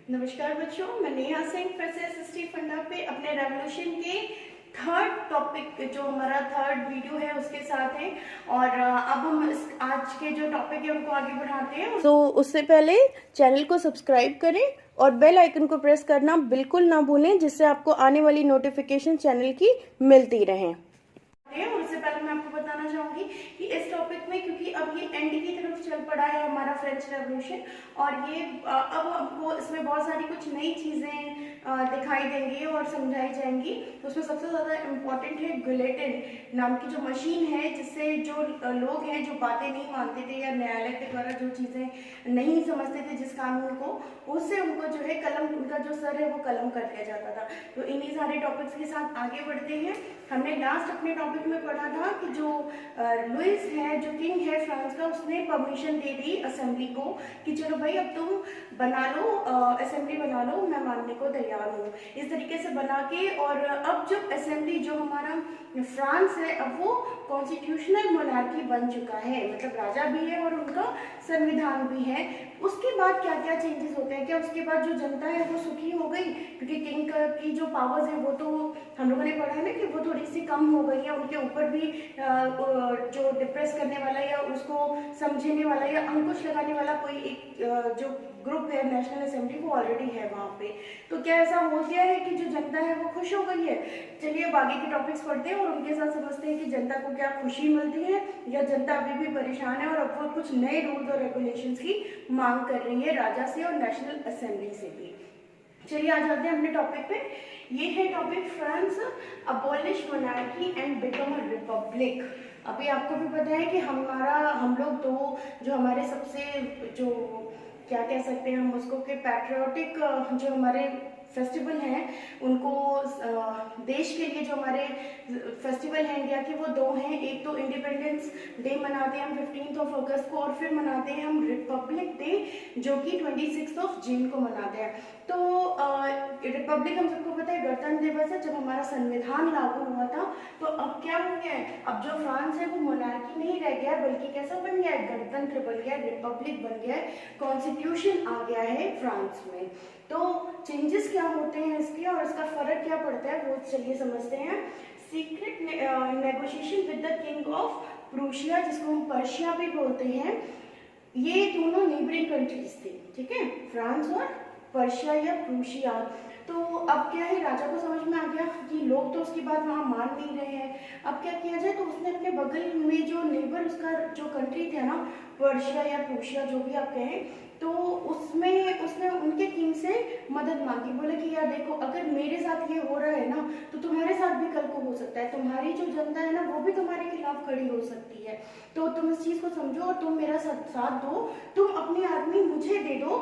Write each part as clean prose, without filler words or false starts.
नमस्कार बच्चों, मैं नेहा सिंह फिर से एसएसटी फंडा पे अपने रेवोल्यूशन के थर्ड टॉपिक जो हमारा थर्ड वीडियो है उसके साथ है। और अब हम आज के जो टॉपिक है उनको आगे बढ़ाते हैं। तो उससे पहले चैनल को सब्सक्राइब करें और बेल आइकन को प्रेस करना बिल्कुल ना भूलें, जिससे आपको आने वाली नोटिफिकेशन चैनल की मिलती रहे। और उससे पहले मैं आपको बताना चाहूंगी कि इस टॉपिक में, क्योंकि अब ये एंड की तरफ चल पड़ा है हमारा फ्रेंच रेवोल्यूशन, और ये अब हमको इसमें बहुत सारी कुछ नई चीजें दिखाई देंगी और समझाई जाएंगी। तो उसमें सबसे ज्यादा इम्पोर्टेंट है गिलेटिन नाम की जो मशीन है, जिससे जो लोग हैं जो बातें नहीं मानते थे या न्यायालय के द्वारा जो चीजें नहीं समझते थे जिस कानून को, उससे उनको जो है कलम, उनका जो सर है वो कलम कर दिया जाता था। तो इन्हीं सारे टॉपिक्स के साथ आगे बढ़ते हैं। हमने लास्ट अपने टॉपिक में पढ़ा था कि जो लुइस है, जो किंग है फ्रांस का, उसने परमिशन दे दी असेंबली को कि चलो भाई अब तुम बना लो, असेंबली बना लो, मैं मानने को तैयार हूँ। इस तरीके से बना के, और अब जब असेंबली जो हमारा फ्रांस है, अब वो कॉन्स्टिट्यूशनल मोनार्की बन चुका है, मतलब राजा भी है और उनका संविधान भी है। उसके बाद क्या क्या चेंजेस होते हैं? क्या उसके बाद जो जनता है वो सुखी हो गई? क्योंकि किंग की जो पावर्स है वो तो हम लोगों ने पढ़ा है ना कि वो थोड़ी सी कम हो गई है, उनके ऊपर भी जो डिप्रेस करने वाला या उसको समझने वाला या अंकुश लगाने वाला कोई एक जो ग्रुप है नेशनल असेंबली, वो ऑलरेडी है वहाँ पे। तो क्या ऐसा हो गया है कि जो जनता है वो खुश हो गई है? चलिए अब आगे के टॉपिक्स पढ़ते हैं और उनके साथ समझते हैं कि जनता को क्या खुशी मिलती है या जनता अभी भी परेशान है और अब वो कुछ नए रूल्स और रेगुलेशंस की मांग कर रही है राजा से और नेशनल असेंबली से भी। चलिए आ जाते हैं अपने टॉपिक पे। ये है topic France abolish monarchy and become a republic. अभी आपको भी पता है कि हम लोग दो जो हमारे सबसे जो क्या कह सकते हैं हम उसको कि पैट्रियोटिक जो हमारे फेस्टिवल हैं, उनको देश के लिए जो हमारे फेस्टिवल हैं इंडिया के, वो दो हैं। एक तो इंडिपेंडेंस डे मनाते हैं हम 15 अगस्त को, और फिर मनाते हैं हम रिपब्लिक डे जो कि 26 जून को मनाते हैं। तो रिपब्लिक हम सबको पता है गणतंत्र दिवस है, जब हमारा संविधान लागू हुआ था। तो अब क्या हो गया है, अब जो फ्रांस है वो मोनार्की नहीं रह गया, बल्कि कैसा बन गया है, गणतंत्र बन गया, रिपब्लिक बन गया है, कॉन्स्टिट्यूशन आ गया है फ्रांस में। तो चेंजेस क्या होते हैं इसके और इसका फर्क क्या पड़ता है वो चलिए समझते हैं। Secret negotiation with the king of Prussia, जिसको हम पर्शिया भी बोलते हैं, ये दोनों नेबरिंग कंट्रीज थे, ठीक है, फ्रांस और पर्शिया या प्रूशिया। तो अब क्या है, राजा को समझ में आ गया कि लोग तो उसकी बात वहाँ मान नहीं रहे हैं। अब क्या किया जाए, तो उसने अपने बगल में जो नेबर उसका जो कंट्री थे ना, पर्शिया या प्रूशिया जो भी आप कहें, तो उसमें उसने उनके किंग से मदद मांगी। बोले कि यार देखो, अगर मेरे साथ ये हो रहा है ना, तो तुम्हारे साथ भी कल को हो सकता है, तुम्हारी जो जनता है ना वो भी तुम्हारे खिलाफ खड़ी हो सकती है। तो तुम इस चीज को समझो और तुम मेरा साथ दो, तुम अपनी आर्मी मुझे दे दो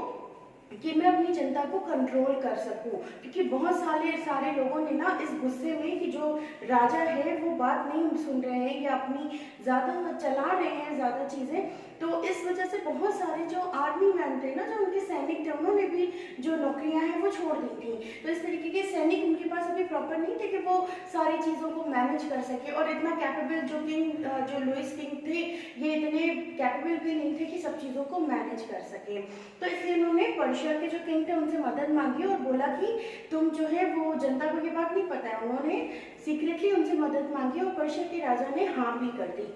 कि मैं अपनी जनता को कंट्रोल कर सकूं। क्योंकि बहुत सारे लोगों ने ना इस गुस्से में कि जो राजा है वो बात नहीं सुन रहे हैं या अपनी ज्यादा चला रहे हैं ज्यादा चीजें, तो इस वजह से बहुत सारे जो आर्मी मैन थे ना, जो उनके सैनिक थे, उन्होंने भी जो नौकरियां हैं वो छोड़ दी थी। तो इस तरीके के सैनिक उनके पास अभी प्रॉपर नहीं थे कि वो सारी चीजों को मैनेज कर सके, और इतना कैपेबल जो किंग जो लुइस किंग थे, ये इतने कैपेबल भी नहीं थे कि सब चीजों को मैनेज कर सके। तो इसलिए उन्होंने पर्शिया के जो किंग थे उनसे मदद मांगी और बोला कि तुम जो है वो, जनता को ये बात नहीं पता है, उन्होंने सीक्रेटली उनसे मदद मांगी और पर्शिया के राजा ने हाँ भी कर दी।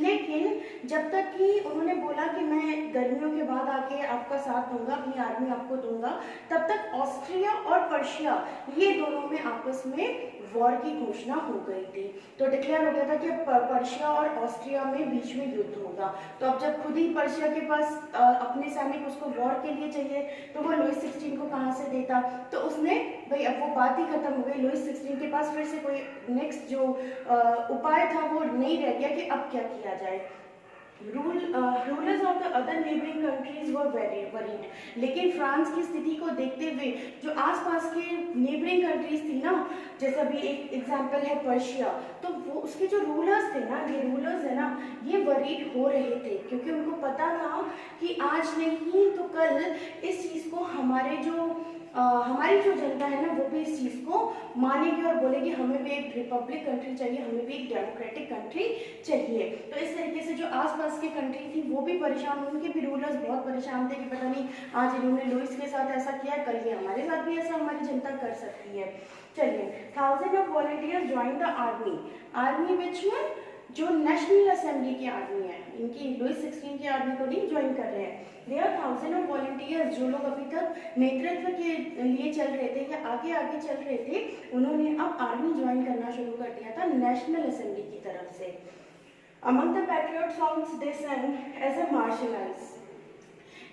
लेकिन जब तक कि उन्होंने बोला कि मैं गर्मियों के बाद आके आपका साथ दूंगा, अपनी आर्मी आपको दूंगा, तब तक ऑस्ट्रिया और पर्शिया ये दोनों में आपस में वॉर की घोषणा हो गई थी। तो डिक्लेयर हो गया था कि पर्शिया और ऑस्ट्रिया में बीच में युद्ध होगा। तो अब जब खुद ही पर्शिया के पास अपने सैनिक उसको वॉर के लिए चाहिए, तो वो लुइस 16 को कहाँ से देता? तो उसने भाई, अब वो बात ही खत्म हो गई, लुइस 16 के पास फिर से कोई नेक्स्ट जो उपाय था वो नहीं रह गया कि अब क्या किया जाए। Rulers of the other neighbouring countries were very worried. लेकिन फ्रांस की स्थिति को देखते हुए जो आसपास के नेबरिंग कंट्रीज थी ना, जैसे अभी एक एग्जांपल है पर्शिया, तो वो उसके जो रूलर्स थे ना, ये रूलर्स है ना, ये वरीड हो रहे थे, क्योंकि उनको पता था कि आज नहीं तो कल इस चीज को हमारी जो जनता है ना वो भी इस चीज को मानेगी और बोलेगी हमें भी एक रिपब्लिक कंट्री चाहिए, हमें भी एक डेमोक्रेटिक कंट्री चाहिए। तो इस तरीके से जो आसपास की कंट्री थी वो भी परेशान, उनके भी रूलर्स बहुत परेशान थे कि पता नहीं आज इन्होंने लुइस के साथ ऐसा किया, कल ये हमारे साथ भी ऐसा हमारी जनता कर सकती है। चलिए, 1000 of volunteers join the army. Army which one? जो नेशनल असेंबली की आर्मी है, इनकी लुइस 16 की आर्मी को नहीं ज्वाइन कर रहे हैं। दे आर 1000 ऑफ वॉलंटियर्स, जो लोग अभी तक नेतृत्व के लिए चल रहे थे या आगे आगे चल रहे थे, उन्होंने अब आर्मी ज्वाइन करना शुरू कर दिया था नेशनल असेंबली की तरफ से। Among the patriot songs they sang as a martial arts.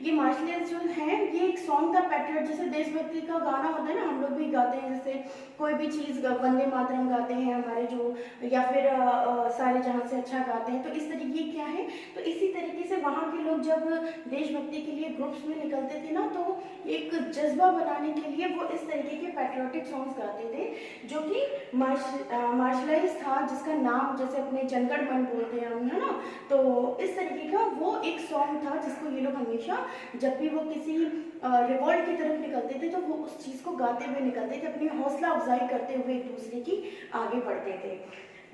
ये मार्शल आर्ट्स जो हैं, ये एक सॉन्ग था पैट्रियट, जैसे देशभक्ति का गाना होता है ना, हम लोग भी गाते हैं, जैसे कोई भी चीज़ वंदे मातरम गाते हैं हमारे जो, या फिर सारे जहां से अच्छा गाते हैं, तो इस तरीके क्या है, तो इसी तरीके से वहाँ के लोग जब देशभक्ति के लिए ग्रुप्स में निकलते थे ना, तो एक जज्बा बनाने के लिए वो इस तरीके के पैट्रियोटिक सॉन्ग्स गाते थे, जो कि मार्शलाइज था, जिसका नाम जैसे अपने जनगण मन बोलते हैं हम, है ना, तो इस तरीके का वो एक सॉन्ग था जिसको ये लोग हमेशा जब भी वो किसी रिवॉल्ट की तरफ निकलते थे तो वो उस चीज़ को गाते हुए निकलते थे, अपनी हौसला अफजाई करते हुए एक दूसरे की आगे बढ़ते थे।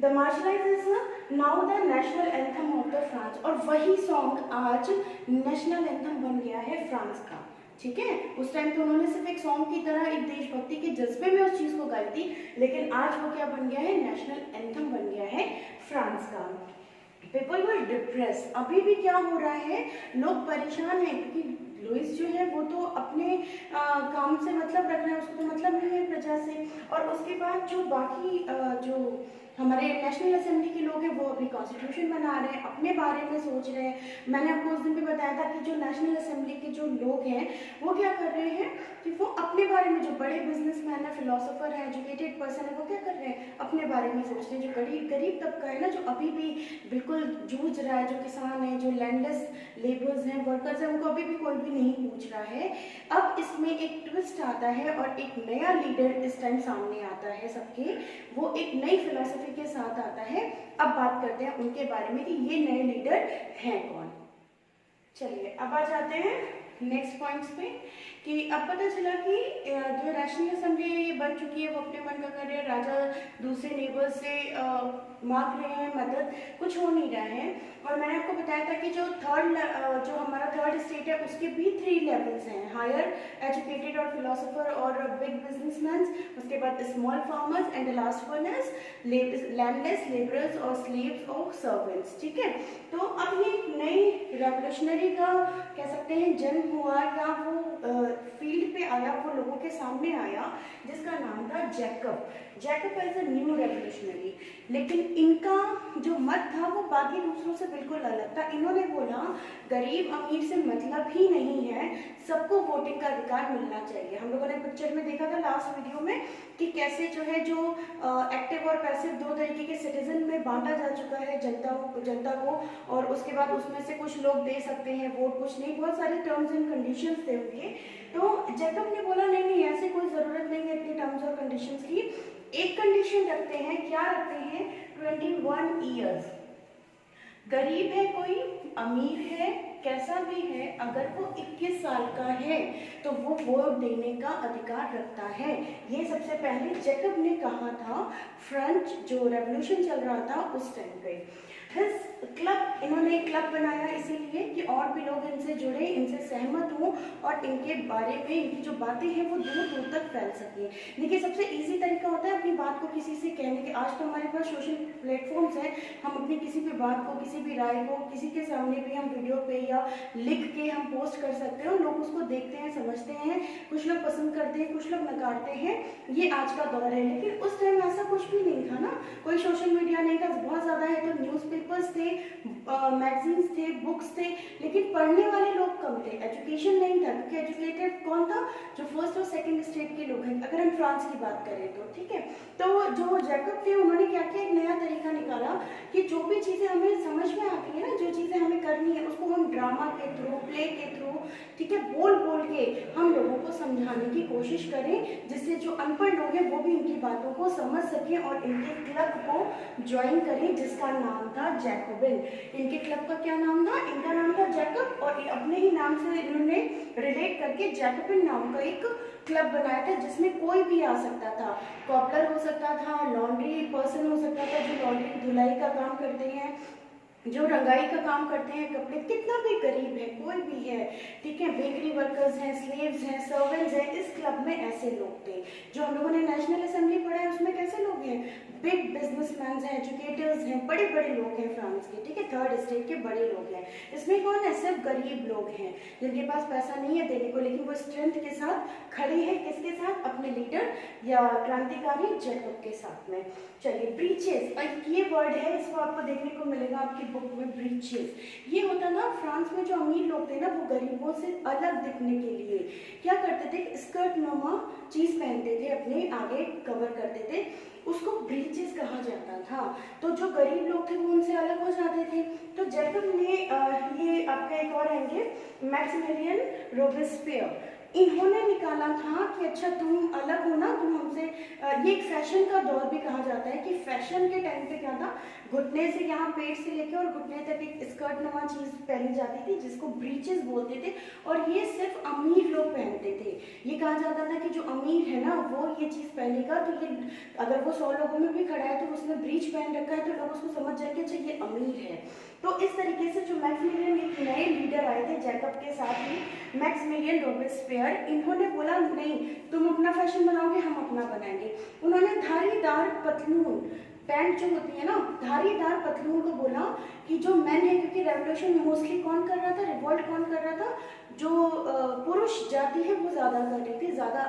The Marseillaise is now the national anthem of the France, और वही सॉन्ग आज नेशनल एंथम बन गया है फ्रांस का। ठीक है, उस टाइम तो उन्होंने सिर्फ एक सॉन्ग की तरह एक देशभक्ति के जज्बे में उस चीज़ को गाई थी, लेकिन आज वो क्या बन गया है, नेशनल एंथम बन गया है फ्रांस का। पीपल वर डिप्रेस, अभी भी क्या हो रहा है, लोग परेशान हैं, क्योंकि लुइस जो है वो तो अपने काम से मतलब रख रहा है, उसको तो मतलब नहीं है प्रजा से। और उसके बाद जो बाकी जो हमारे नेशनल असेंबली के लोग हैं, वो अभी कॉन्स्टिट्यूशन बना रहे हैं, अपने बारे में सोच रहे हैं। मैंने आपको उस दिन भी बताया था कि जो नेशनल असेंबली के जो लोग हैं वो क्या कर रहे हैं कि वो अपने बारे में, जो बड़े बिजनेसमैन है, फिलोसोफर है, एजुकेटेड पर्सन है, वो क्या कर रहे हैं, अपने बारे में सोच रहे हैं। जो गरीब तबका है ना, जो अभी भी बिल्कुल जूझ रहा है, जो किसान है, जो लैंडलेस लेबर्स हैं, वर्कर्स हैं, उनको अभी भी कोई भी नहीं पूछ रहा है। अब इसमें एक ट्विस्ट आता है और एक नया लीडर इस टाइम सामने आता है सबके, वो एक नई फिलोसफी के साथ आता है। अब बात करते हैं उनके बारे में कि ये नए लीडर हैं कौन। चलिए, अब आ जाते हैं नेक्स्ट पॉइंट्स पे कि अब पता चला कि जो नेशनल असेंबली है ये बन चुकी है, वो अपने मन का कर रहे हैं, राजा दूसरे नेबर से मांग रहे हैं मदद, कुछ हो नहीं रहा है। और मैंने आपको बताया था कि जो हमारा थर्ड स्टेट है उसके भी 3 लेवल्स हैं, हायर एजुकेटेड और फिलोसोफर और बिग बिजनेसमैन, उसके बाद small farmers, and the last one is landless labourers और स्लेव्स और सर्वेंट्स। ठीक है, तो अब ये एक नई रेवोल्यूशनरी का कह सकते हैं जन्म हुआ, या वो फील्ड पे आया, वो लोगों के सामने आया, जिसका नाम था Jacob. Jacob as a new revolutionary. लेकिन इनका जो मत था वो बाकी दूसरों से बिल्कुल अलग था। इन्होंने बोला गरीब अमीर से मतलब ही नहीं है, सबको वोटिंग का अधिकार मिलना चाहिए। हम लोगों ने पिक्चर में देखा था लास्ट वीडियो में कि कैसे जो है जो एक्टिव और पैसिव 2 तरीके के सिटीजन में बांटा जा चुका है जनता को, और उसके बाद उसमें से कुछ लोग दे सकते हैं वोट, कुछ नहीं, बहुत सारे टर्म्स एंड कंडीशंस थे उनके। तो जैकब ने बोला नहीं, ऐसे कोई ज़रूरत नहीं है इतनी टर्म्स और कंडीशंस की। एक कंडीशन रखते हैं, क्या रखते हैं, 21 ईयर्स। गरीब है कोई, अमीर है, कैसा भी है, अगर वो 21 साल का है तो वो वोट देने का अधिकार रखता है। ये सबसे पहले जैकब ने कहा था, फ्रेंच जो रेवोल्यूशन चल रहा था उस टाइम पे। हिज क्लब, इन्होंने एक क्लब बनाया इसीलिए कि और भी लोग इनसे जुड़े, इनसे सहमत हों और इनके बारे में इनकी जो बातें हैं वो दूर दूर तक फैल सकें। देखिए, सबसे इजी तरीका होता है अपनी बात को किसी से कहने के। आज तो हमारे पास सोशल प्लेटफॉर्म्स हैं, हम अपनी किसी भी बात को, किसी भी राय को किसी के सामने भी हम वीडियो पे या लिख के हम पोस्ट कर सकते हैं, लोग उसको देखते हैं, समझते हैं, कुछ लोग पसंद करते हैं, कुछ लोग नकारते हैं। ये आज का दौर है, लेकिन उस टाइम ऐसा कुछ भी नहीं था ना, कोई सोशल मीडिया नहीं था, बहुत ज़्यादा है तो न्यूज़पेपर्स थे, मैगजीन्स थे, बुक्स थे, लेकिन पढ़ने वाले लोग कम थे, एजुकेशन नहीं था। क्योंकि एजुकेटेड कौन था, जो फर्स्ट और सेकंड स्टेट के लोग हैं, अगर हम फ्रांस की बात करें तो। ठीक है, तो जो जैकब थे उन्होंने क्या किया, एक नया तरीका निकाला कि जो भी चीज़ें हमें समझ में आती है ना, जो चीज़ें हमें करनी है, उसको हम ड्रामा के थ्रू, प्ले के थ्रू, ठीक है, बोल बोल के हम लोगों को समझाने की कोशिश करें, जिससे जो अनपढ़ लोग हैं वो भी इनकी बातों को समझ सकें और इनके क्लब को ज्वाइन करें, जिसका नाम था जैकोबिन। इनके क्लब का क्या नाम था, इनका नाम था जैकब, और अपने ही नाम से इन्होंने रिलेट करके जैकोबिन नाम का एक क्लब बनाया था, जिसमें कोई भी आ सकता था। कॉपलर हो सकता था, लॉन्ड्री पर्सन हो सकता था, जो लॉन्ड्री की धुलाई का काम करते हैं, जो रंगाई का काम करते हैं, कपड़े, कितना भी गरीब है, कोई भी है, ठीक है, बेकरी वर्कर्स हैं, स्लेव्स हैं, सर्वेंट्स हैं, इस क्लब में ऐसे लोग थे। जो हम लोगों ने नेशनल असेंबली पढ़ा है उसमें कैसे लोग हैं, बिग बिजनेसमैन हैं, एजुकेटर्स हैं, बड़े बड़े लोग हैं फ्रांस के, ठीक है, थर्ड स्टेट के बड़े लोग हैं। इसमें कौन है, सिर्फ गरीब लोग हैं जिनके पास पैसा नहीं है देने को, लेकिन वो स्ट्रेंथ के साथ खड़े हैं, किसके साथ, अपने लीडर या क्रांतिकारी जैकब के साथ में। चलिए, ब्रीचेस, ये वर्ड है, इसको आपको देखने को मिलेगा आपकी बुक में, ब्रीचेस। ये होता ना, फ्रांस में जो अमीर लोग थे ना, वो गरीबों से अलग दिखने के लिए क्या करते थे, स्कर्ट नुमा चीज पहनते थे, अपने आगे कवर करते थे, उसको ब्रीचेस कहा जाता था। तो जो गरीब लोग थे वो उनसे अलग हो जाते थे। तो जैकब ने ये आपका एक और आएंगे, मैक्सिमिलियन रोबेस्पियर, इन्होंने निकाला था कि अच्छा तुम अलग हो ना, तुम हमसे, ये एक फैशन का दौर भी कहा जाता है कि फैशन के टाइम पे क्या था, घुटने से, यहाँ पेट से लेकर और घुटने तक एक स्कर्ट नुमा चीज पहनी जाती थी जिसको ब्रीचेस बोलते थे, और ये सिर्फ अमीर लोग पहनते थे। ये कहा जाता था कि जो अमीर है ना वो ये चीज पहनेगा, तो ये अगर वो 100 लोगों में भी खड़ा है तो उसने ब्रीच पहन रखा है तो लोग उसको समझ जाएंगे अच्छा ये अमीर है। तो इस तरीके से जो मैक्सिमिलियन, एक नए लीडर आए थे जैकब के साथ ही, मैक्सिमिलियन रोबेस्पियर, इन्होंने बोला नहीं, तुम अपना फैशन बनाओगे, हम अपना बनाएंगे। उन्होंने धारीदार पतलून, पैंट जो होती है ना, धारीदार पतलून को बोला कि जो मैन है, क्योंकि रेवोल्यूशन मोस्टली कौन कर रहा था, रिवोल्ट कौन कर रहा था, जो पुरुष जाति है वो ज्यादा कर रही थी, ज्यादा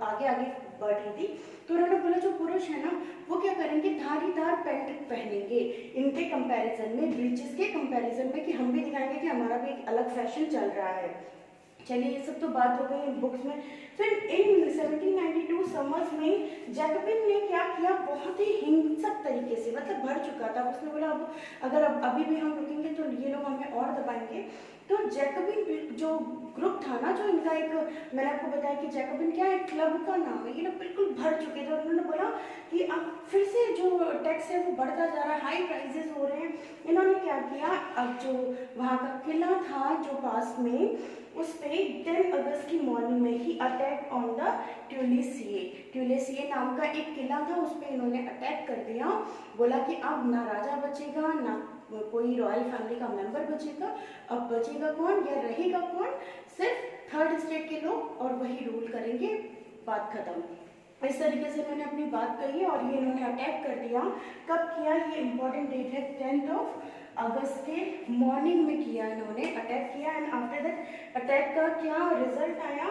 आगे आगे बढ़ रही थी। तो उन्होंने बोला जो पुरुष है ना वो क्या करेंगे, धारीदार पैंट पहनेंगे इनके कंपैरिजन में, ब्रीचेस के कंपैरिजन में, कि हम भी दिखाएंगे कि हमारा भी एक अलग फैशन चल रहा है। चलिए, ये सब तो बात हो गई बुक्स में। फिर इन 1792 समर्स में जैकबिन ने क्या किया, बहुत ही हिंसक तरीके से, मतलब भर चुका था, उसने बोला अब अगर अभी भी हम रुकेंगे तो ये लोग हमें और दबाएंगे। तो जैकबिन जो ग्रुप था ना, जो इनका एक, मैंने आपको बताया कि जैकबिन क्या है, क्लब का नाम है, ये लोग बिल्कुल भर चुके थे। उन्होंने बोला कि अब फिर से जो टैक्स है वो बढ़ता जा रहा है, हाई प्राइजेस हो रहे हैं। इन्होंने क्या किया, अब जो वहाँ का किला था जो पास में, उस पे 10 अगस्त की मॉर्निंग में ही अटैक ऑन द ट्यूलिसिए, ट्यूलिसिए नाम का एक किला था, उस पे इन्होंने अटैक कर दिया। बोला कि अब ना राजा बचेगा, ना कोई रॉयल फैमिली का मेंबर बचेगा, अब बचेगा कौन या रहेगा कौन, सिर्फ थर्ड स्टेट के लोग, और वही रूल करेंगे, बात खत्म। इस तरीके से इन्होंने अपनी बात कही और ये इन्होंने अटैक कर दिया। कब किया, ये इंपॉर्टेंट डेट है, 10 अगस्त के मॉर्निंग में किया इन्होंने, अटैक किया। एंड आफ्टर दैट अटैक का क्या रिजल्ट आया,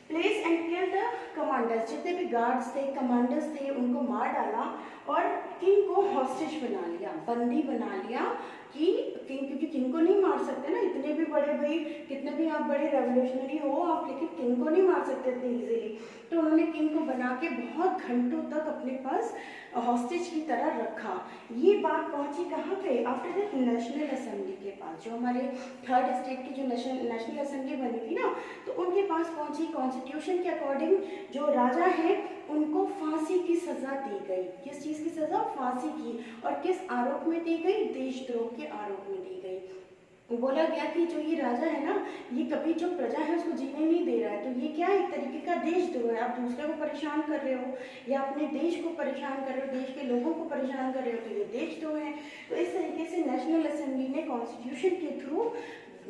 place and kill the commanders, जितने भी गार्ड्स थे, कमांडर्स थे, उनको मार डाला और किंग को हॉस्टेज बना लिया, बंदी बना लिया कि किंग, क्योंकि किंग को नहीं मार सकते ना, इतने भी बड़े भाई, कितने भी आप बड़े रेवोल्यूशनरी हो आप, लेकिन किंग को नहीं मार सकते इतनी इजीली। तो उन्होंने किंग को बना के बहुत घंटों तक अपने पास हॉस्टेज की तरह रखा। ये बात पहुंची कहाँ पे, आफ्टर दैट नेशनल असेंबली के पास, जो हमारे थर्ड स्टेट की जो नेशनल असेंबली बनी थी ना, तो उनके पास पहुंची। कॉन्स्टिट्यूशन के अकॉर्डिंग जो राजा है उनको फांसी की सजा दी गई। किस चीज की सजा, फांसी की। और किस आरोप में दी गई, देशद्रोह के आरोप में दी गई। बोला गया कि जो ये राजा है ना, ये कभी जो प्रजा है उसको जीने नहीं दे रहा है, तो ये क्या एक तरीके का देशद्रोह है। आप दूसरे को परेशान कर रहे हो या अपने देश को परेशान कर रहे हो, देश के लोगों को परेशान कर रहे हो, तो ये देशद्रोह है। तो इस तरीके से नेशनल असेंबली ने कॉन्स्टिट्यूशन के थ्रू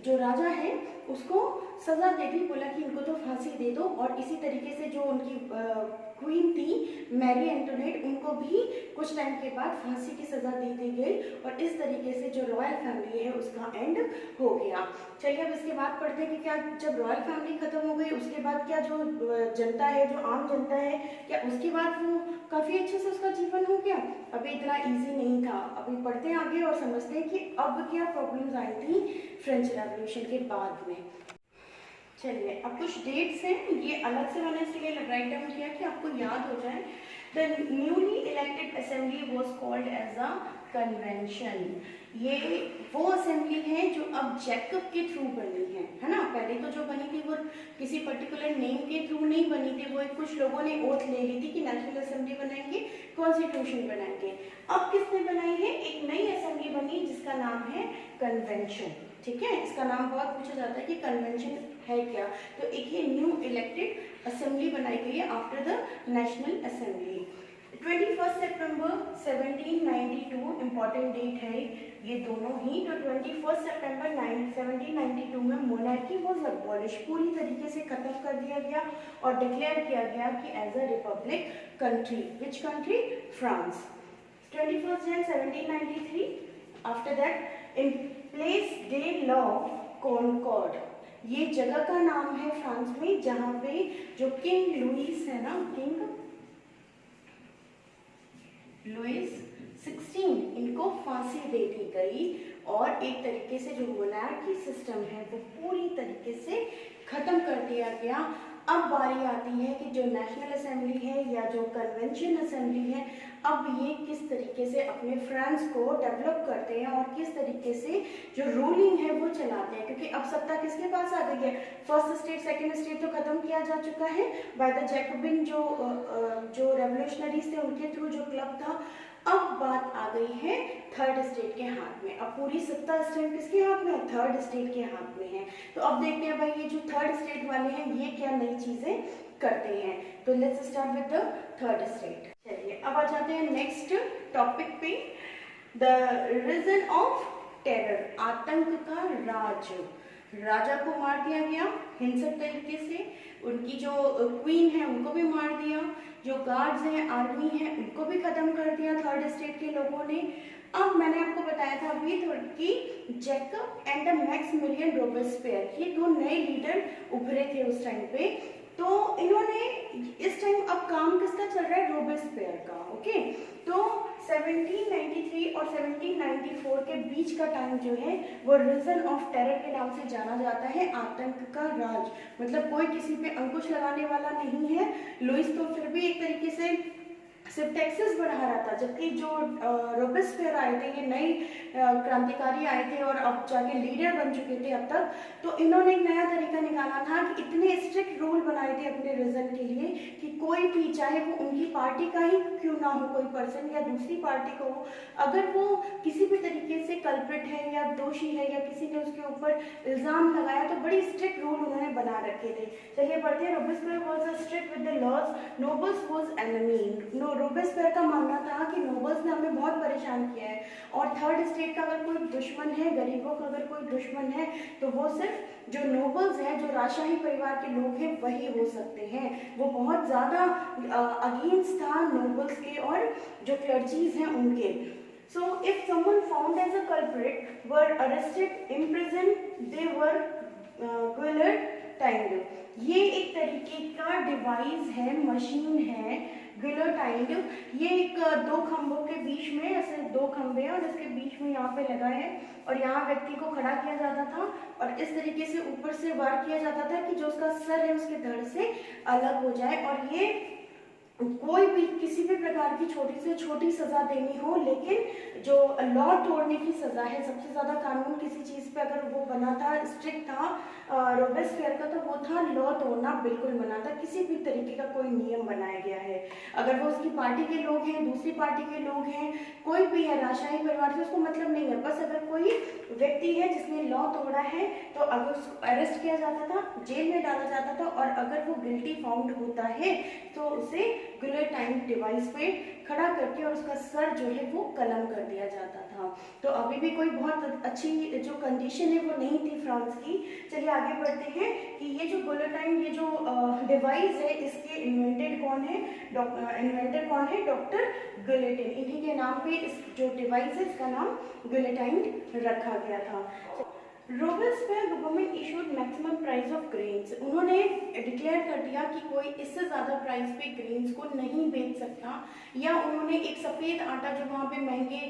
जो राजा है उसको सजा दे दी, बोला कि इनको तो फांसी दे दो। और इसी तरीके से जो उनकी क्वीन थी मैरी एंटोनेट, उनको भी कुछ टाइम के बाद फांसी की सजा दे दी गई। और इस तरीके से जो रॉयल फैमिली है उसका एंड हो गया। चलिए, अब इसके बाद पढ़ते हैं कि क्या जब रॉयल फैमिली खत्म हो गई उसके बाद क्या जो जनता है, जो आम जनता है, क्या उसके बाद वो काफी अच्छे से उसका जीवन हो गया? अभी इतना इजी नहीं था। अभी पढ़ते हैं आगे और समझते हैं कि अब क्या प्रॉब्लम्स आई थी फ्रेंच रेवोल्यूशन के बाद में। चलिए, अब कुछ डेट्स हैं, ये अलग से मैंने इसलिए राइट डाउन किया कि आपको याद हो जाए। The newly elected assembly was called as a convention. ये वो असेंबली है जो अब जैकब के थ्रू बनी है ना। पहले तो जो बनी थी वो किसी पर्टिकुलर नेम के थ्रू नहीं बनी थी, वो कुछ लोगों ने ओथ ले ली थी कि नेशनल असेंबली बनाएंगे, कॉन्स्टिट्यूशन बनाएंगे। अब किसने बनाई है, एक नई असेंबली बनी जिसका नाम है कन्वेंशन। ठीक है, इसका नाम बहुत पूछा जाता है कि कन्वेंशन है क्या, तो एक ये न्यू इलेक्टेड असेंबली बनाई गई है आफ्टर द नेशनल असेंबली। 21 सितंबर 1792 इम्पॉर्टेंट डेट है ये दोनों ही। तो 21 सितंबर 1792 में मोनार्की वॉज अबॉलिश, पूरी तरीके से खत्म कर दिया गया और डिक्लेयर किया गया कि as a republic country. Which country? France. 21 Jan 1793। After that in place de la Concorde, ये जगह का नाम है फ्रांस में जहाँ पे जो किंग लुइस है ना, किंग लुइस 16 इनको फांसी दे दी गई और एक तरीके से जो मोनार्की सिस्टम है वो पूरी तरीके से खत्म कर दिया गया। अब बारी आती है कि जो नेशनल असेंबली है या जो कन्वेंशन असेंबली है, अब ये किस तरीके से अपने फ्रांस को डेवलप करते हैं और किस तरीके से जो रूलिंग है वो चलाते हैं, क्योंकि अब सत्ता किसके पास आ गई है? फर्स्ट स्टेट सेकंड स्टेट तो खत्म किया जा चुका है बाय द जैकोबिन, जो रेवोल्यूशनरीज थे उनके थ्रू जो क्लब था। अब बात आ गई है थर्ड स्टेट के हाथ में। अब पूरी सत्ता इस टाइम किसके हाथ में है? थर्ड स्टेट के हाथ में है। तो अब देखते हैं भाई ये जो थर्ड स्टेट वाले हैं ये क्या नई चीजें करते हैं। तो let's start with the third state. चलिए अब आ जाते हैं नेक्स्ट टॉपिक पे, द रीजन ऑफ टेरर, आतंक का राज। राजा को मार दिया गया हिंसक तरीके से, उनकी जो क्वीन है उनको भी मार दिया, जो गार्ड्स हैं आर्मी है उनको भी खत्म कर दिया थर्ड स्टेट के लोगों ने। अब मैंने आपको बताया था अभी कि Jacob and the Maximilien Robespierre, ये दो नए लीडर उभरे थे उस टाइम पे। तो इन्होंने इस टाइम अब काम किसका चल रहा है? रोबेस्पियर का। ओके, तो 1793 और 1794 के बीच का टाइम जो है वो रीजन ऑफ टेरर के नाम से जाना जाता है, आतंक का राज। मतलब कोई किसी पे अंकुश लगाने वाला नहीं है। लुइस तो फिर भी एक तरीके से सिर्फ टैक्सेस बढ़ा रहा था, जबकि जो रोबेस्पियर आए थे, ये नए क्रांतिकारी आए थे और अब जाके लीडर बन चुके थे अब तक। तो इन्होंने एक नया तरीका निकाला था कि इतने स्ट्रिक्ट रूल बनाए थे अपने रीजन के लिए कि कोई भी चाहे वो उनकी पार्टी का ही क्यों ना हो, कोई पर्सन या दूसरी पार्टी को हो, अगर वो किसी भी तरीके से कल्प्रिट है या दोषी है या किसी ने उसके ऊपर इल्जाम लगाया तो बड़ी स्ट्रिक्ट रूल उन्होंने बना रखे थे। चलिए पढ़ते हैं। Robespierre was strict with the laws, nobles was enemy. Robespierre का मानना था कि नोबल्स ने हमें बहुत परेशान किया है और थर्ड स्टेट का अगर कोई दुश्मन है, गरीबों का अगर कोई दुश्मन है तो वो सिर्फ जो नोबल्स हैं, जो राजशाही परिवार के लोग हैं वही हो सकते हैं। वो बहुत ज़्यादा अगेंस्ट था नोबल्स के और जो क्लर्जीज हैं उनके। So if someone found as a culprit were arrested, imprisoned, they were guillotined। ये एक तरीके का डिवाइस है, मशीन है गिलोटाइंड। ये एक दो खंभों के बीच में, ऐसे दो खंभे हैं और इसके बीच में यहाँ पे लगा है और यहाँ व्यक्ति को खड़ा किया जाता था और इस तरीके से ऊपर से वार किया जाता था कि जो उसका सर है उसके धड़ से अलग हो जाए। और ये कोई भी किसी भी प्रकार की छोटी से छोटी सजा देनी हो, लेकिन जो लॉ तोड़ने की सजा है, सबसे ज्यादा कानून किसी चीज पे अगर वो बना था, स्ट्रिक्ट था रोबेस्पियर का, तो वो था लॉ तोड़ना बिल्कुल मना था। किसी भी तरीके का कोई नियम बनाया गया है, अगर वो उसकी पार्टी के लोग हैं, दूसरी पार्टी के लोग हैं, कोई भी है राजशाही परिवार से, उसको मतलब नहीं है। बस अगर कोई व्यक्ति है जिसने लॉ तोड़ा है तो अगर उसको अरेस्ट किया जाता था, जेल में डाला जाता था और अगर वो गिल्टी फाउंड होता है तो उसे गिलोटाइन डिवाइस पे खड़ा करके और उसका सर जो है वो कलम कर दिया जाता था। तो अभी भी कोई बहुत अच्छी जो कंडीशन है वो नहीं थी फ्रांस की। चलिए आगे बढ़ते हैं कि ये जो गिलोटाइन, ये जो डिवाइस है, इसके इन्वेंटर कौन है? Doctor Guillotin. इन्हीं के नाम पे इस जो डिवाइस है इसका नाम गिलोटाइन रखा गया था। Robespierre government issued maximum price of grains. उन्होंने डिक्लेयर कर दिया कि कोई इससे ज़्यादा प्राइस पे ग्रेन्स को नहीं बेच सकता, या उन्होंने एक सफ़ेद आटा जो वहाँ पे महंगे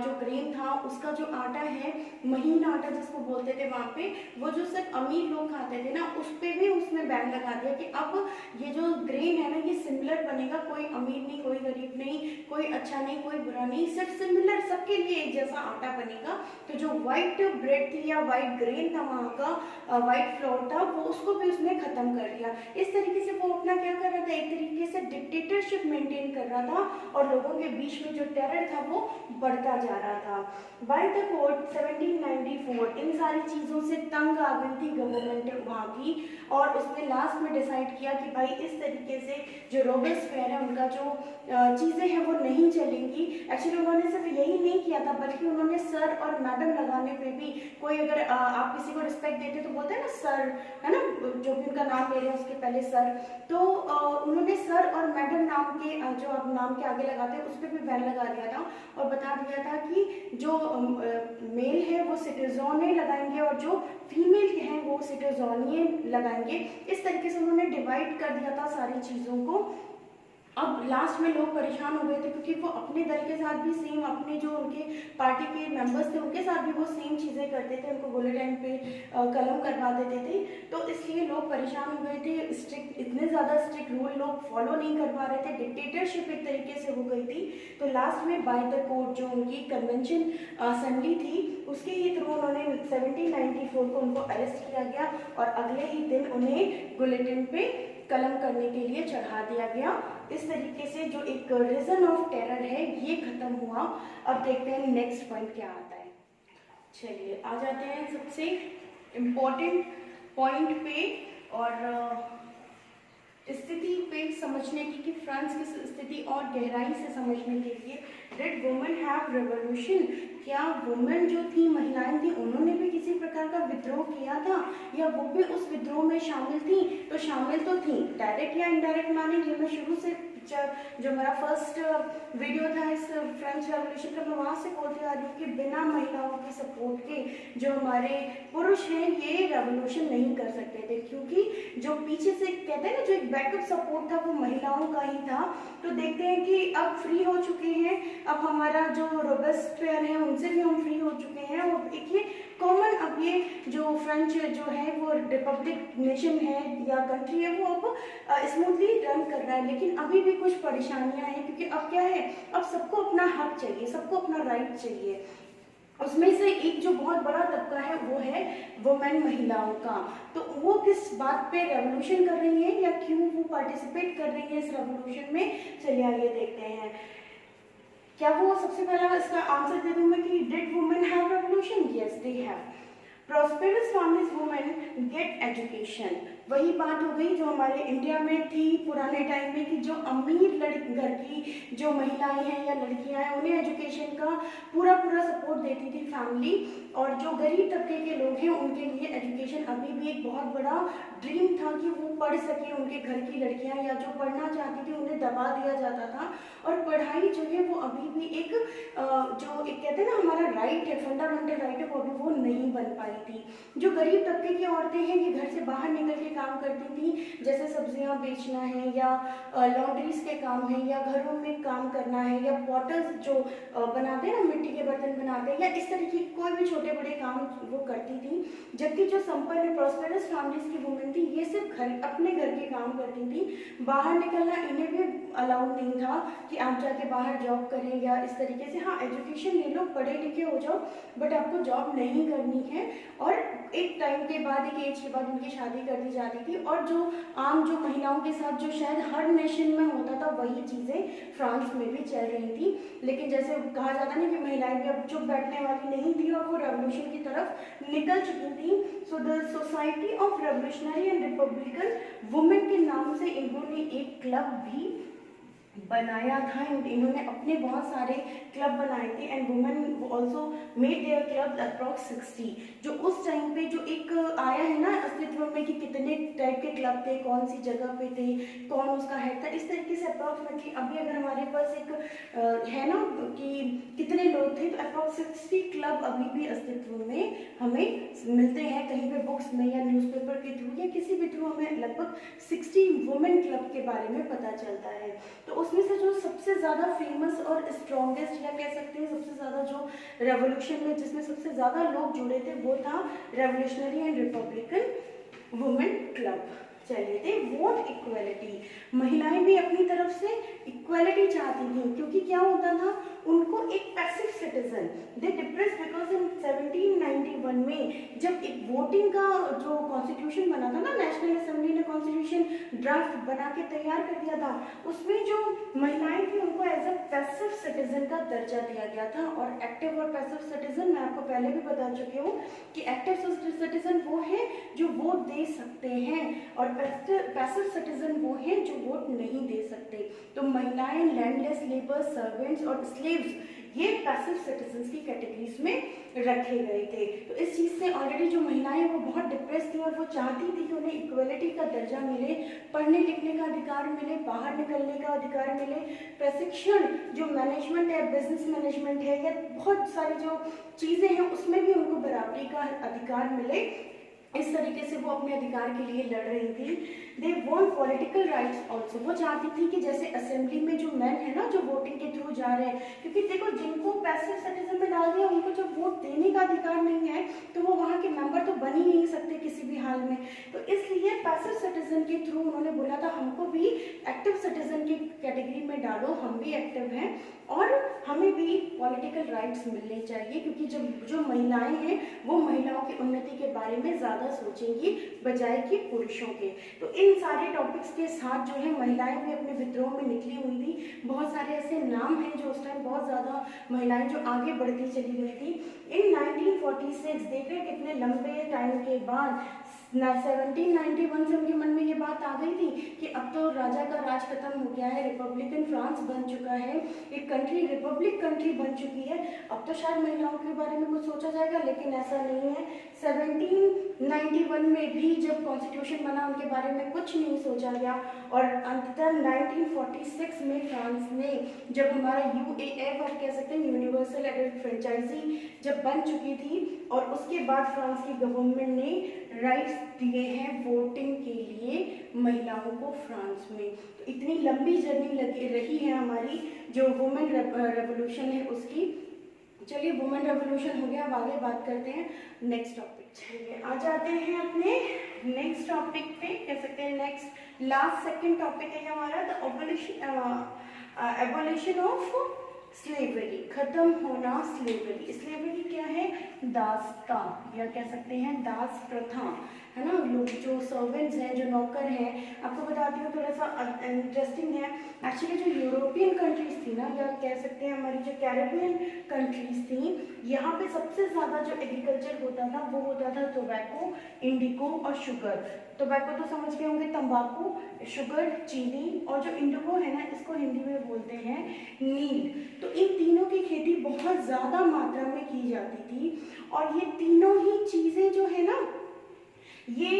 जो ग्रेन था उसका जो आटा है, महीन आटा जिसको बोलते थे वहाँ पे, वो जो सिर्फ अमीर लोग खाते थे ना, उस पर भी उसने बैन लगा दिया कि अब ये जो ग्रेन है ना ये सिमिलर बनेगा, कोई अमीर नहीं, कोई गरीब नहीं, कोई अच्छा नहीं, कोई बुरा नहीं, सिर्फ सिमिलर, सबके लिए एक जैसा आटा बनेगा। तो जो व्हाइट ब्रेड थी या व्हाइट ग्रेन था वहाँ का, व्हाइट फ्लोर था, वो उसको भी उसने खत्म कर दिया। इस तरीके से वो अपना क्या कर रहा था, एक तरीके से डिक्टेटरशिप मेंटेन कर रहा था और लोगों के बीच में जो टेरर था वो बढ़ता जा रहा था। बाय द कोर्ट 1794 इन सारी चीज़ों से तंग आ गई थी गवर्नमेंट वहाँ की और उसमें लास्ट में डिसाइड किया कि भाई इस तरीके से जो रोबोस्फेयर है उनका जो चीज़ें हैं वो नहीं चलेंगी। एक्चुअली उन्होंने सिर्फ यही नहीं किया था, बल्कि उन्होंने सर और मैडम लगाने पे भी, कोई अगर आप किसी को रिस्पेक्ट देते तो बोलते हैं ना सर, है ना, जो भी उनका नाम ले रहे हैं उसके पहले सर, तो उन्होंने सर और मैडम नाम के जो आप नाम के आगे लगाते हैं उस पर भी बैन लगा दिया था और बता दिया था कि जो मेल है वो सिटिजोने लगाएंगे और जो फीमेल हैं वो सिटिजोनिये लगाएंगे। इस तरीके से उन्होंने डिवाइड कर दिया था सारी चीज़ों को। अब लास्ट में लोग परेशान हो गए थे क्योंकि वो अपने दल के साथ भी सेम, अपने जो उनके पार्टी के मेंबर्स थे उनके साथ भी वो सेम चीज़ें करते थे, उनको बुलेटिन पे कलम करवा देते थे। तो इसलिए लोग परेशान हो गए थे। स्ट्रिक्ट, इतने ज़्यादा स्ट्रिक्ट रूल लोग फॉलो नहीं कर पा रहे थे, डिक्टेटरशिप एक तरीके से हो गई थी। तो लास्ट में बाय द कोर्ट जो उनकी कन्वेंशन असेंबली थी उसके ही थ्रू उन्होंने 1794 को उनको अरेस्ट किया गया और अगले ही दिन उन्हें बुलेटिन पे कलम करने के लिए चढ़ा दिया गया। इस तरीके से जो एक रीजन ऑफ टेरर है ये खत्म हुआ। अब देखते हैं नेक्स्ट पॉइंट क्या आता है। चलिए आ जाते हैं सबसे इम्पोर्टेंट पॉइंट पे और स्थिति पे समझने की, कि फ्रांस की स्थिति और गहराई से समझने के लिए, डिड वुमेन हैव रेवोल्यूशन, क्या वुमेन जो थी, महिलाएं थी, उन्होंने भी किसी प्रकार का विद्रोह किया था या वो भी उस विद्रोह में शामिल थी? तो शामिल तो थी, डायरेक्ट या इनडायरेक्ट मानेंगे। मैं शुरू से जो मेरा फर्स्ट वीडियो था इस फ्रेंच रेवोल्यूशन का, मैं वहाँ से बोलते आ रही हूँ कि बिना महिलाओं के सपोर्ट के जो हमारे पुरुष हैं ये रेवोल्यूशन नहीं कर सकते थे, क्योंकि जो पीछे से कहते हैं ना जो एक बैकअप सपोर्ट था वो महिलाओं का ही था। तो देखते हैं कि अब फ्री हो चुके हैं, अब हमारा जो रोबोस्फेयर है उनसे भी हम फ्री हो चुके हैं और एक ये कॉमन, अब ये जो फ्रेंच जो है वो रिपब्लिक नेशन है या कंट्री है वो अब स्मूथली रन कर रहा है। लेकिन अभी भी कुछ परेशानियां हैं, क्योंकि अब क्या है, अब सबको अपना हक चाहिए, सबको अपना राइट चाहिए। उसमें से एक जो बहुत बड़ा तबका है वो है वुमेन, महिलाओं का। तो वो किस बात पे रेवोल्यूशन कर रही है या क्यों वो पार्टिसिपेट कर रही है इस रेवोल्यूशन में, चलिए आइए देखते हैं। क्या वो, सबसे पहला इसका आंसर दे दूं मैं कि did women have revolution? Yes they have. Prosperous families women get education, वही बात हो गई जो हमारे इंडिया में थी पुराने टाइम में कि जो अमीर घर की जो महिलाएं हैं या लड़कियां हैं उन्हें एजुकेशन का पूरा सपोर्ट देती थी फैमिली, और जो गरीब तबके के लोग हैं उनके लिए एजुकेशन अभी भी एक बहुत बड़ा ड्रीम था कि वो पढ़ सके। उनके घर की लड़कियां या जो पढ़ना चाहती थी उन्हें दबा दिया जाता था, और पढ़ाई जो है वो अभी भी एक जो एक कहते हैं ना हमारा राइट है, फंडामेंटल राइट है, वो अभी वो नहीं बन पाई थी। जो गरीब तबके की औरतें हैं ये घर से बाहर निकल के काम करती थी, जैसे सब्जियां बेचना है या लॉन्ड्रीज के काम है या घरों में काम करना है या पॉटर्स जो बनाते हैं ना, मिट्टी के बर्तन बनाते हैं, या इस तरीके की कोई भी छोटे बड़े काम वो करती थी। जबकि जो संपन्न प्रॉस्पेरस फैमिलीज की वुमेन थी ये सिर्फ अपने घर के काम करती थी, बाहर निकलना इन्हें भी अलाउड नहीं था कि आप जाके बाहर जॉब करें या इस तरीके से। हाँ, एजुकेशन ले लो, पढ़े लिखे हो जाओ, बट आपको जॉब नहीं करनी है। और एक टाइम के बाद, एक एज के बाद उनकी शादी कर दी जाती थी, और जो आम जो महिलाओं के साथ जो शायद हर नेशन में होता था वही चीज़ें फ्रांस में भी चल रही थी। लेकिन जैसे कहा जाता है ना कि महिलाएं भी अब चुप बैठने वाली नहीं थी और वो रेवोल्यूशन की तरफ निकल चुकी थी। So the society of revolutionary and Republican women के नाम से इन्होंने एक क्लब भी बनाया था। इन्होंने अपने बहुत सारे क्लब बनाए थे and women also made their club approx 60। जो उस टाइम पे जो एक आया है ना अस्तित्व में कि कितने टाइप के क्लब थे, कौन सी जगह पे थे, कौन उसका हेड था, इस तरीके से अप्रॉक्सिमेटली अभी अगर हमारे पास एक है ना कि कितने लोग थे, तो अप्रॉक्स 60 क्लब अभी भी अस्तित्व में हमें मिलते हैं कहीं पे बुक्स में या न्यूज़पेपर के थ्रू या किसी भी थ्रू हमें लगभग 60 वुमेन क्लब के बारे में पता चलता है। तो उसमें से जो सबसे ज़्यादा फेमस और स्ट्रॉन्गेस्ट या कह सकते हैं सबसे ज़्यादा जो रेवोल्यूशन में जिसमें सबसे ज़्यादा लोग जुड़े थे वो था revolutionary and Republican women club. चलिए थे वोट इक्वलिटी, महिलाएं भी अपनी तरफ से इक्वलिटी चाहती थी, क्योंकि क्या होता था उनको एक passive citizen they depress because in 1791 में जब एक वोटिंग का जो कॉन्स्टिट्यूशन बना था ना, नेशनल असेंबली ने कॉन्स्टिट्यूशन ड्राफ्ट बना के तैयार कर दिया था, उसमें जो महिलाएं थी उनको एज अ पैसिव सिटीजन का दर्जा दिया गया था। और एक्टिव और पैसिव सिटीजन मैं आपको पहले भी बता चुकी हूँ कि एक्टिव सिटीजन वो है जो वोट दे सकते हैं और पैसिव सिटीजन वो हैं जो वोट नहीं दे सकते। तो महिलाएं, लैंडलेस लेबर, सर्वेंट्स और स्लेव्स ये पैसिव सिटीजन्स की कैटेगरीज में रखे गए थे। तो इस चीज़ से ऑलरेडी जो महिलाएं वो बहुत डिप्रेस थी और वो चाहती थी कि उन्हें इक्वलिटी का दर्जा मिले, पढ़ने लिखने का अधिकार मिले, बाहर निकलने का अधिकार मिले, प्रशिक्षण जो मैनेजमेंट है, बिजनेस मैनेजमेंट है या बहुत सारी जो चीज़ें हैं उसमें भी उनको बराबरी का अधिकार मिले। इस तरीके से वो अपने अधिकार के लिए लड़ रही थी। They want political rights also, वो चाहती थी कि जैसे असेंबली में जो मैन है ना जो वोटिंग के थ्रू जा रहे हैं, क्योंकि देखो जिनको पैसिव सिटीजन में डाल दिया उनको जब वोट देने का अधिकार नहीं है तो वो वहाँ के मेंबर तो बन ही नहीं सकते किसी भी हाल में। तो इसलिए पैसिव सिटीजन के थ्रू उन्होंने बोला था हमको भी एक्टिव सिटीजन की कैटेगरी में डालो, हम भी एक्टिव हैं और हमें भी पॉलिटिकल राइट्स मिलने चाहिए, क्योंकि जब जो महिलाएं हैं वो महिलाओं की उन्नति के बारे में ज़्यादा सोचेंगी बजाय कि पुरुषों के। तो इन सारे टॉपिक्स के साथ जो है महिलाएं भी अपने विद्रोह में निकली हुई थी। बहुत सारे ऐसे नाम हैं जो उस टाइम बहुत ज़्यादा महिलाएं जो आगे बढ़ती चली गई थी। इन 1946 देख रहे कितने लंबे टाइम के बाद 1791 से उनके मन में ये बात आ गई थी कि अब तो राजा का राज खत्म हो गया है, रिपब्लिकन फ्रांस बन चुका है, एक कंट्री रिपब्लिक कंट्री बन चुकी है, अब तो शायद महिलाओं के बारे में कुछ सोचा जाएगा, लेकिन ऐसा नहीं है। 1791 में भी जब कॉन्स्टिट्यूशन बना उनके बारे में कुछ नहीं सोचा गया और अंततः 1946 में फ्रांस ने जब हमारा UAF आप कह सकते हैं यूनिवर्सल एडल्ट फ्रेंचाइजी जब बन चुकी थी और उसके बाद फ्रांस की गवर्नमेंट ने राइट्स दिए हैं वोटिंग के लिए महिलाओं को फ्रांस में। तो इतनी लंबी जर्नी लगी रही है हमारी जो वुमेन रेवोल्यूशन है उसकी। चलिए वुमेन रेवोल्यूशन हो गया, अब आगे बात करते हैं नेक्स्ट टॉपिक। चलिए आ जाते हैं अपने नेक्स्ट टॉपिक पे, कह सकते हैं नेक्स्ट लास्ट सेकंड टॉपिक है हमारा द एबोलिशन ऑफ स्लेवरी, खत्म होना स्लेवरी। स्लेवरी क्या है? दासता या कह सकते हैं दास प्रथा, है ना। लोग जो सर्वेंट्स हैं, जो नौकर हैं, आपको बताती हूँ थोड़ा सा इंटरेस्टिंग है। एक्चुअली जो यूरोपियन कंट्रीज थी ना, या कह सकते हैं हमारी जो कैरेबियन कंट्रीज थी, यहाँ पे सबसे ज़्यादा जो एग्रीकल्चर होता था वो होता था टोबैको, इंडिको और शुगर। टोबैको तो समझ गए होंगे, तंबाकू, शुगर चीनी, और जो इंडिको है ना इसको हिंदी में बोलते हैं नील। तो इन तीनों की खेती बहुत ज़्यादा मात्रा में की जाती थी और ये तीनों ही चीज़ें जो है ना ये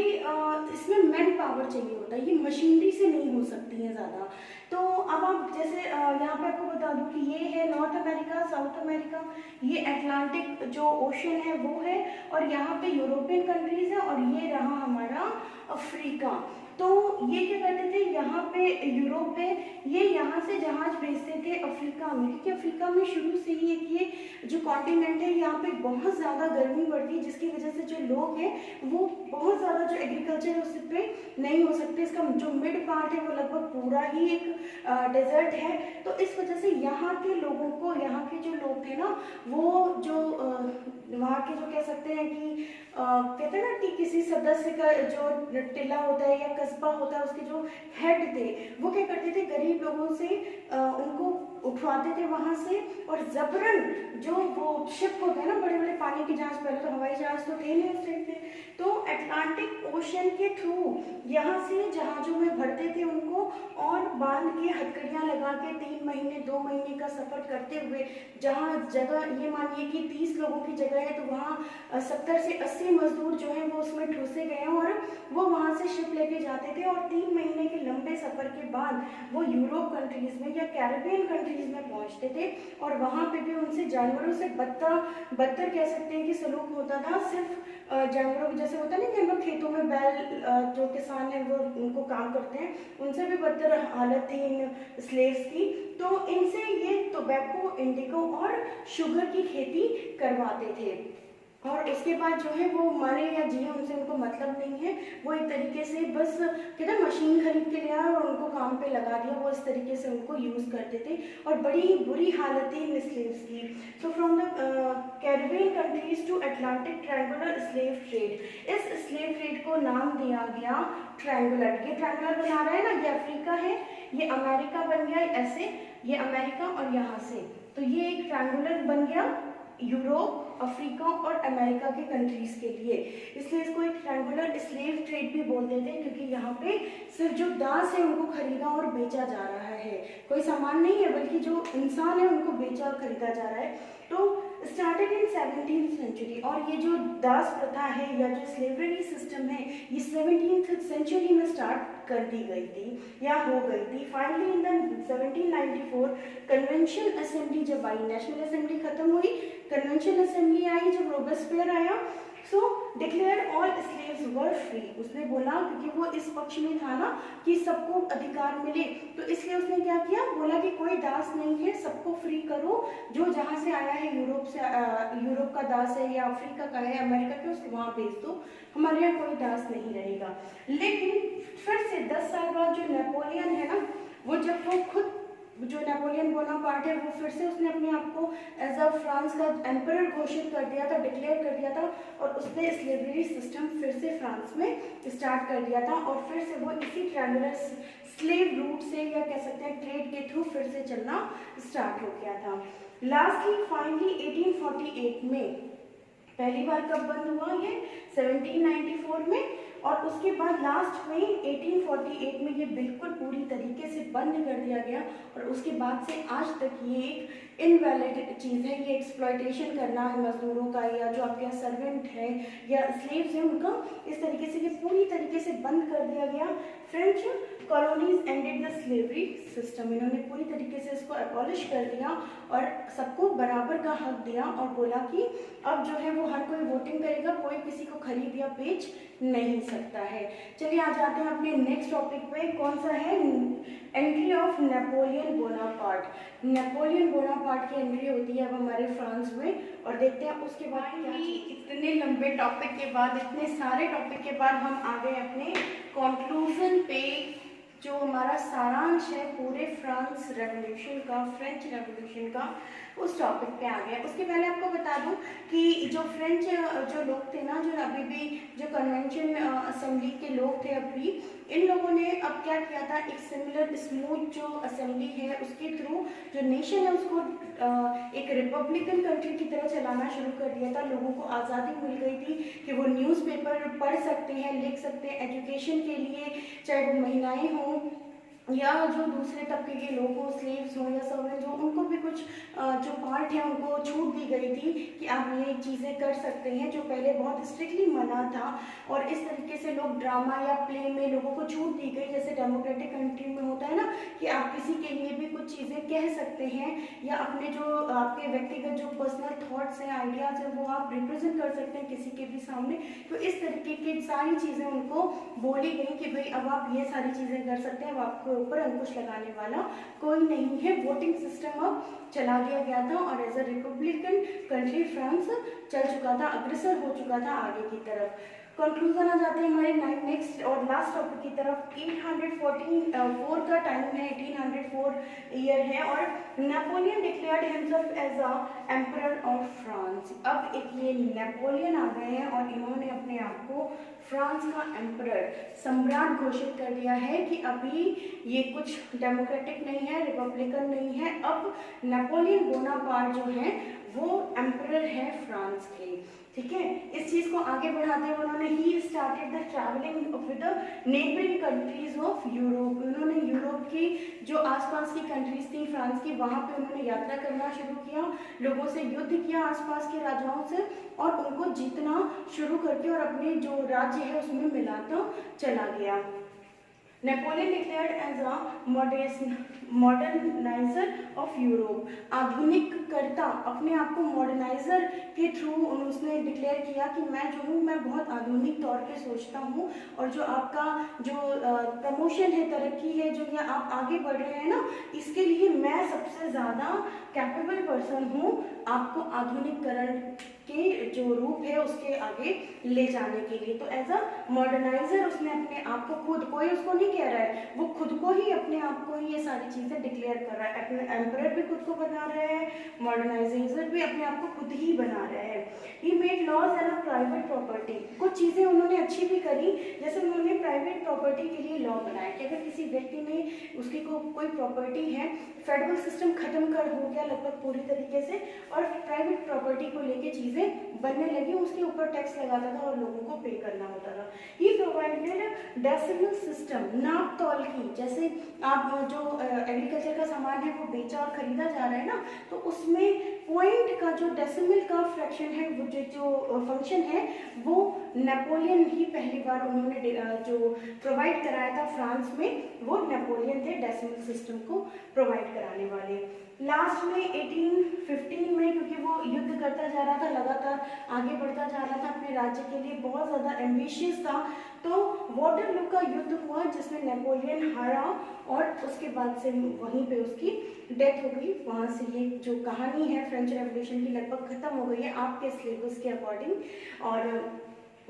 इसमें मैन पावर चाहिए होता है, ये मशीनरी से नहीं हो सकती हैं ज़्यादा। तो अब आप जैसे यहाँ पे आपको बता दूँ कि ये है नॉर्थ अमेरिका, साउथ अमेरिका, ये अटलांटिक जो ओशन है वो है, और यहाँ पे यूरोपियन कंट्रीज है, और ये रहा हमारा अफ्रीका। तो ये क्या करते थे, यहाँ पे यूरोप में ये यहाँ से जहाज भेजते थे अफ्रीका में, क्योंकि अफ्रीका में शुरू से ही एक ये जो कॉन्टिनेंट है यहाँ पे बहुत ज़्यादा गर्मी बढ़ती है, जिसकी वजह से जो लोग हैं वो बहुत ज़्यादा जो एग्रीकल्चर है उस पे नहीं हो सकते। इसका जो मिड पार्ट है वो लगभग पूरा ही एक डेजर्ट है। तो इस वजह से यहाँ के लोगों को, यहाँ के जो लोग थे ना वो जो वहाँ के जो कह सकते हैं कि कहते हैं ना कि किसी सदस्य का जो टिला होता है या कस्बा होता है उसके जो हेड थे वो क्या करते थे, गरीब लोगों से उनको उठवाते थे वहाँ से, और जबरन जो वो शिप होते हैं ना बड़े बड़े पानी के जहाज, पहले तो हवाई जहाज तो थे नहीं उस टाइम पे, तो अटलांटिक ओशन के थ्रू यहाँ से जहाज़ों में भरते थे उनको, और बांध के हथकड़ियाँ लगा के 3 महीने 2 महीने का सफ़र करते हुए, जहाँ जगह ये मानिए कि 30 लोगों की जगह है तो वहाँ 70 से 80 मजदूर जो हैं वो उसमें ठूसे गए हैं, और वो वहाँ से शिप लेके जाते थे, और 3 महीने के लंबे सफ़र के बाद वो यूरोप कंट्रीज़ में या कैरेबियन कंट्रीज़ में पहुँचते थे, और वहाँ पे भी उनसे जानवरों से बदतर कह सकते हैं कि सलूक होता था। सिर्फ जानवरों जैसे होता नहीं कि हम लोग खेतों में बैल जो किसान हैं वो उनको काम करते हैं, उनसे भी बदतर हालत थी इन स्लेव्स की। तो इनसे ये टोबैको, इंडिको और शुगर की खेती करवाते थे, और उसके बाद जो है वो मरे या जिए उनसे उनको मतलब नहीं है। वो एक तरीके से बस कहते हैं मशीन खरीद के लिया और उनको काम पे लगा दिया, वो इस तरीके से उनको यूज़ करते थे, और बड़ी ही बुरी हालत थी इन स्लेव्स की। तो from the Caribbean countries to Atlantic triangular slave trade, इस स्लेव ट्रेड को नाम दिया गया ट्रायंगुलर। ये ट्रायंगुलर बना रहा है ना, ये अफ्रीका है, ये अमेरिका बन गया ऐसे, ये अमेरिका और यहाँ से, तो ये एक ट्रायंगुलर बन गया यूरोप, अफ्रीका और अमेरिका के कंट्रीज के लिए। इसलिए इसको एक ट्रायंगुलर स्लेव ट्रेड भी बोल देते हैं, क्योंकि यहाँ पे सिर्फ जो दास है उनको खरीदा और बेचा जा रहा है, कोई सामान नहीं है बल्कि जो इंसान है उनको बेचा और खरीदा जा रहा है। तो स्टार्टेड इन 17th सेंचुरी, और ये जो दास प्रथा है या जो स्लेवरी सिस्टम है ये 17th सेंचुरी में स्टार्ट कर दी गई थी या हो गई थी। Finally in the 1794 convention assembly जब आई, नेशनल असेंबली खत्म हुई, कन्वेंशन असेंबली आई, जब रोबेस्पियर आया, so declare all slaves were free. उसने बोला, क्योंकि वो इस पक्ष में था ना कि सबको अधिकार मिले, तो इसलिए उसने क्या किया, बोला कि कोई दास नहीं है, सबको फ्री करो, जो जहाँ से आया है यूरोप से, यूरोप का दास है या अफ्रीका का है, अमेरिका का, उसको वहाँ भेज दो, हमारे यहाँ कोई दास नहीं रहेगा। लेकिन फिर से 10 साल बाद जो नेपोलियन है ना, वो जब वो खुद जो नेपोलियन बोनापार्ट है वो फिर से उसने अपने आप को एज अ फ्रांस का एम्परर घोषित कर दिया था, डिक्लेयर कर दिया था, और उसने स्लेवरी सिस्टम फिर से फ्रांस में स्टार्ट कर दिया था, और फिर से वो इसी ट्रायंगुलर स्लेव रूट से या कह सकते हैं ट्रेड के थ्रू फिर से चलना स्टार्ट हो गया था। लास्टली फाइनली 1848 में पहली बार कब बंद हुआ, ये 1794 में, और उसके बाद लास्ट में 1848 में ये बिल्कुल पूरी तरीके से बंद कर दिया गया, और उसके बाद से आज तक ये एक इनवैलिड चीज़ है। ये एक्सप्लॉयटेशन करना है मजदूरों का, या जो आपके यहाँ सर्वेंट है या स्लेव्स हैं उनका, इस तरीके से ये पूरी तरीके से बंद कर दिया गया। French colonies ended the slavery system, इन्होंने पूरी तरीके से इसको एबॉलिश कर दिया और सबको बराबर का हक दिया, और बोला कि अब जो है वो हर कोई वोटिंग करेगा, कोई किसी को खरीद या बेच नहीं सकता है। चलिए आ जाते हैं अपने नेक्स्ट टॉपिक पे, कौन सा है, entry of Napoleon Bonaparte. Napoleon Bonaparte की एंट्री होती है अब हमारे फ्रांस में, और देखते हैं उसके बाद क्या। इतने लंबे टॉपिक के बाद, इतने सारे टॉपिक के बाद हम आ गए अपने कंक्लूजन पे, जो हमारा सारांश है पूरे फ्रांस रेवोल्यूशन का, फ्रेंच रेवोल्यूशन का, उस टॉपिक पे आ गया। उसके पहले आपको बता दूं कि जो फ्रेंच जो लोग थे ना, जो अभी भी जो कन्वेंशन असेंबली के लोग थे अभी, इन लोगों ने अब क्या किया था, एक सिमिलर स्मूथ जो असेंबली है उसके थ्रू जो नेशन है उसको एक रिपब्लिकन कंट्री की तरह चलाना शुरू कर दिया था। लोगों को आज़ादी मिल गई थी कि वो न्यूज़पेपर पढ़ सकते हैं, लिख सकते हैं, एजुकेशन के लिए, चाहे वो महिलाएं हों या जो दूसरे तबके के लोग हों, स्लेव्स हों या सर्वेंट्स हों, उनको भी कुछ जो पार्ट है उनको छूट दी गई थी कि आप ये चीज़ें कर सकते हैं, जो पहले बहुत स्ट्रिक्टली मना था। और इस तरीके से लोग ड्रामा या प्ले में लोगों को छूट दी गई, जैसे डेमोक्रेटिक कंट्री में होता है ना कि आप किसी के लिए भी कुछ चीज़ें कह सकते हैं, या अपने जो आपके व्यक्तिगत जो पर्सनल थॉट्स हैं, आइडियाज़ हैं, वो आप रिप्रेजेंट कर सकते हैं किसी के भी सामने। तो इस तरीके की सारी चीज़ें उनको बोली गई कि भाई अब आप ये सारी चीज़ें कर सकते हैं, अब आपको ऊपर अंकुश लगाने वाला कोई नहीं है। वोटिंग सिस्टम अब चला दिया गया था, और as a republican country France चल चुका था, अग्रसर हो चुका था आगे की तरफ। कंक्लूजन आ जाते हैं हमारे नेक्स्ट और लास्ट टॉपिक की तरफ। 1814 का टाइम है, 1804 ईयर है, और Napoleon declared himself as an emperor of France. अब एक ये नेपोलियन आ गए हैं और इन्होंने अपने आप को फ्रांस का एम्परर, सम्राट घोषित कर दिया है कि अभी ये कुछ डेमोक्रेटिक नहीं है, रिपब्लिकन नहीं है, अब नेपोलियन बोनापार्ट जो है वो एम्परर है फ्रांस के। ठीक है, इस चीज को आगे बढ़ाते हुए उन्होंने he started the travelling with the neighbouring countries of Europe. उन्होंने यूरोप की जो आसपास की कंट्रीज थी फ्रांस की, वहां पे उन्होंने यात्रा करना शुरू किया, लोगों से युद्ध किया आसपास के राजाओं से, और उनको जीतना शुरू करके और अपने जो राज्य है उसमें मिलाता चला गया। Napoleon declared as a moderniser of Europe, आधुनिक करता, अपने आप को मॉडर्नाइजर के थ्रू उसने डिक्लेयर किया कि मैं जो हूँ मैं बहुत आधुनिक तौर पे सोचता हूँ, और जो आपका जो प्रमोशन है, तरक्की है, जो या आप आगे बढ़ रहे हैं ना, इसके लिए मैं सबसे ज़्यादा कैपेबल पर्सन हूँ आपको आधुनिकरण के जो रूप है उसके आगे ले जाने के लिए। तो एज अ मॉडर्नाइजर उसने अपने आप को खुद, कोई उसको नहीं कह रहा है, वो खुद को ही अपने आप को ही ये सारी चीज़ें डिक्लेयर कर रहा है। अपने एम्परर भी खुद को बना रहा है, मॉडर्नाइजेशन भी अपने आप को खुद ही बना रहा है। He made laws and private property, कुछ चीज़ें उन्होंने अच्छी भी करी, जैसे उन्होंने प्राइवेट प्रॉपर्टी के लिए लॉ बनाया कि अगर किसी व्यक्ति ने उसकी कोई प्रॉपर्टी है, फेडरल सिस्टम खत्म कर हो गया लगभग पूरी तरीके से और प्राइवेट प्रॉपर्टी को लेके चीज़ें बनने लगी, उसके ऊपर टैक्स लगाता था और लोगों को पे करना होता था। ही प्रोवाइडेड डेसिमल सिस्टम, नाप तौल की, जैसे आप जो एग्रीकल्चर का सामान है वो बेचा और खरीदा जा रहा है ना, तो उसमें पॉइंट का जो डेसिमल का फ्रैक्शन है, वो जो फंक्शन है, वो नेपोलियन ही पहली बार उन्होंने जो प्रोवाइड कराया था फ्रांस में, वो नेपोलियन थे डेसिमल सिस्टम को प्रोवाइड कराने वाले। लास्ट में 1815 में, क्योंकि वो युद्ध करता जा रहा था, लगातार आगे बढ़ता जा रहा था अपने राज्य के लिए, बहुत ज़्यादा एम्बिशियस था, तो वाटरलू का युद्ध हुआ जिसमें नेपोलियन हारा और उसके बाद से वहीं पे उसकी डेथ हो गई। वहाँ से ये जो कहानी है फ्रेंच रेवोल्यूशन की लगभग ख़त्म हो गई है आपके सिलेबस के अकॉर्डिंग। और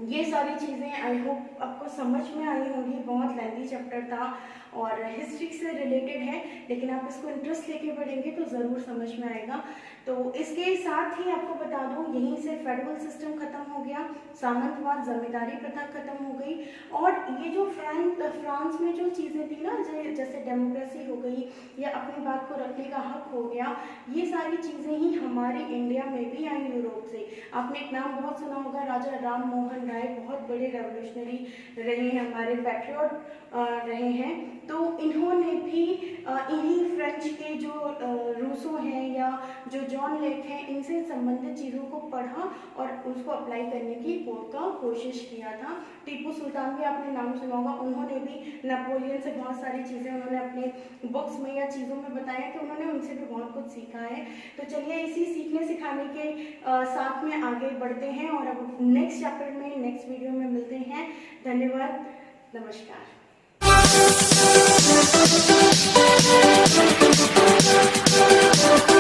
ये सारी चीज़ें आई होप आपको समझ में आई होंगी। बहुत लेंथी चैप्टर था और हिस्ट्री से रिलेटेड है, लेकिन आप इसको इंटरेस्ट लेके पढ़ेंगे तो ज़रूर समझ में आएगा। तो इसके साथ ही आपको बता दूं, यहीं से फेडरल सिस्टम खत्म हो गया, सामंतवाद, जमींदारी प्रथा खत्म हो गई, और ये जो फ्रांस में जो चीज़ें थी ना, जैसे डेमोक्रेसी हो गई या अपनी बात को रखने का हक हो गया, ये सारी चीज़ें ही हमारे इंडिया में भी आई यूरोप से। आपने एक नाम बहुत सुना होगा, राजा राम मोहन राय, बहुत बड़े रेवोल्यूशनरी रहे हैं, हमारे पैट्रियट रहे हैं। तो इन्होंने भी इन्हीं फ्रेंच के जो रूसो हैं या जो जॉन लेक हैं, इनसे संबंधित चीज़ों को पढ़ा और उसको अप्लाई करने की पूरा कोशिश किया था। टीपू सुल्तान भी आपने नाम सुना होगा, उन्होंने भी नेपोलियन से बहुत सारी चीज़ें उन्होंने अपने बुक्स में या चीज़ों में बताया कि उन्होंने उनसे भी बहुत कुछ सीखा है। तो चलिए इसी सीखने सिखाने के साथ में आगे बढ़ते हैं और अब नेक्स्ट चैप्टर में, नेक्स्ट वीडियो में मिलते हैं। धन्यवाद, नमस्कार। Thank you.